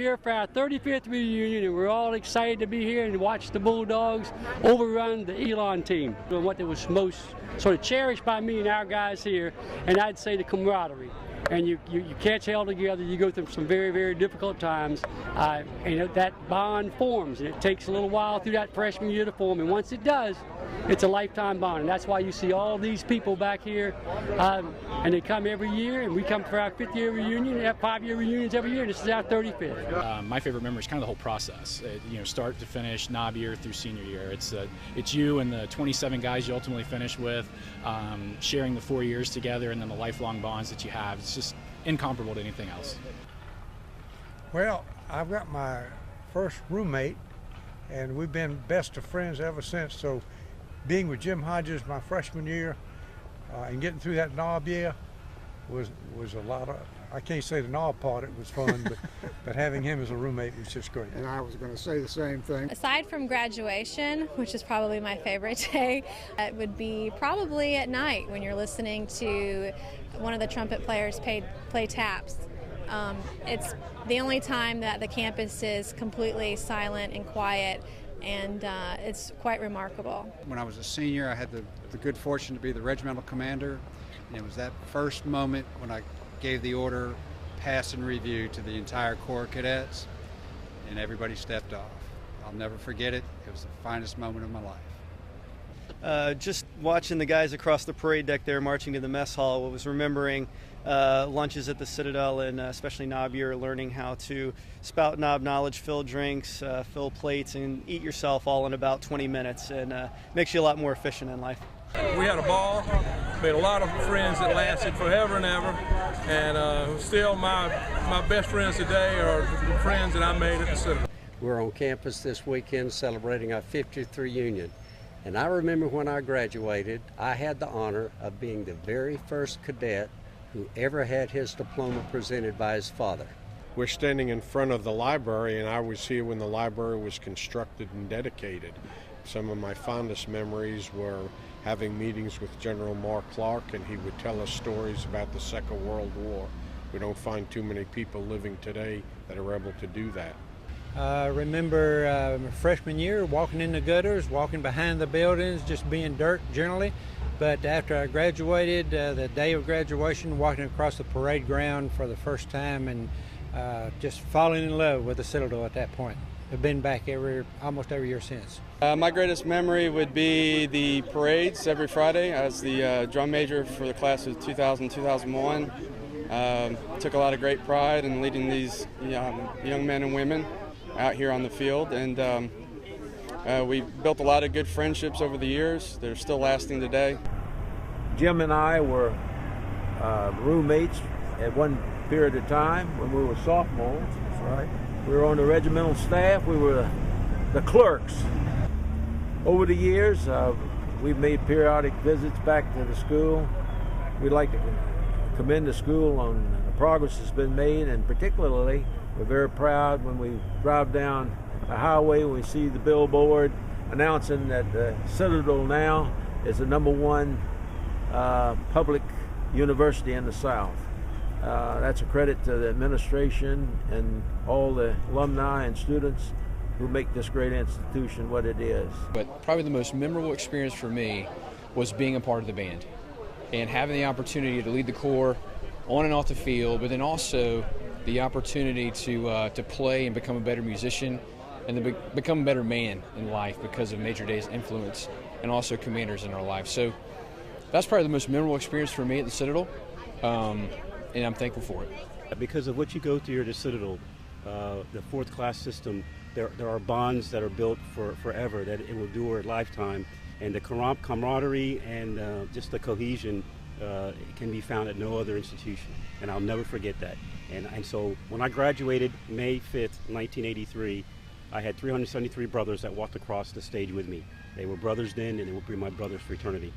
here for our 35th reunion, and we're all excited to be here and watch the Bulldogs overrun the Elon team. And what was most sort of cherished by me and our guys here, and I'd say the camaraderie. And you catch hell together, you go through some very, very difficult times, and that bond forms, and it takes a little while through that freshman year to form, and once it does, it's a lifetime bond, and that's why you see all these people back here, and they come every year, and we come for our 5th year reunion, we have 5-year reunions every year, and this is our 35th. My favorite memory is kind of the whole process, start to finish, knob year through senior year. It's you and the 27 guys you ultimately finish with, sharing the 4 years together, and then the lifelong bonds that you have. It's just incomparable to anything else. Well, I've got my first roommate, and we've been best of friends ever since. So being with Jim Hodges my freshman year and getting through that knob year was a lot of, I can't say the knob part, it was fun, but having him as a roommate was just great. And I was going to say the same thing. Aside from graduation, which is probably my favorite day, it would be probably at night when you're listening to one of the trumpet players play taps. It's the only time that the campus is completely silent and quiet, and it's quite remarkable. When I was a senior, I had the good fortune to be the regimental commander, and it was that first moment when I gave the order, pass and review, to the entire Corps of Cadets, and everybody stepped off. I'll never forget it. It was the finest moment of my life. Just watching the guys across the parade deck there marching to the mess hall, I was remembering lunches at the Citadel, and especially knob year, learning how to spout knob knowledge, fill drinks, fill plates, and eat yourself all in about 20 minutes, and makes you a lot more efficient in life. We had a ball, made a lot of friends that lasted forever and ever, and still my best friends today are the friends that I made at the Citadel. We're on campus this weekend celebrating our 50th reunion. And I remember when I graduated, I had the honor of being the very first cadet who ever had his diploma presented by his father. We're standing in front of the library, and I was here when the library was constructed and dedicated. Some of my fondest memories were having meetings with General Mark Clark, and he would tell us stories about the Second World War. We don't find too many people living today that are able to do that. I remember my freshman year walking in the gutters, walking behind the buildings, just being dirt generally. But after I graduated, the day of graduation, walking across the parade ground for the first time, and just falling in love with the Citadel at that point. I've been back almost every year since. My greatest memory would be the parades every Friday. I was the drum major for the class of 2000-2001. Took a lot of great pride in leading these young men and women out here on the field, and we built a lot of good friendships over the years. They're still lasting today. Jim and I were roommates at one period of time when we were sophomores. That's right. We were on the regimental staff. We were the clerks. Over the years, we've made periodic visits back to the school. We'd like to commend the school on the progress that's been made, and particularly we're very proud when we drive down the highway, we see the billboard announcing that the Citadel now is the #1 public university in the South. That's a credit to the administration and all the alumni and students who make this great institution what it is. But probably the most memorable experience for me was being a part of the band and having the opportunity to lead the Corps on and off the field, but then also the opportunity to play and become a better musician and to become a better man in life because of Major Day's influence and also commanders in our life. So that's probably the most memorable experience for me at the Citadel, and I'm thankful for it. Because of what you go through at the Citadel, the fourth class system, there are bonds that are built for forever, that it will endure a lifetime, and the camaraderie and just the cohesion can be found at no other institution, and I'll never forget that. And so when I graduated May 5th, 1983, I had 373 brothers that walked across the stage with me. They were brothers then, and they will be my brothers for eternity.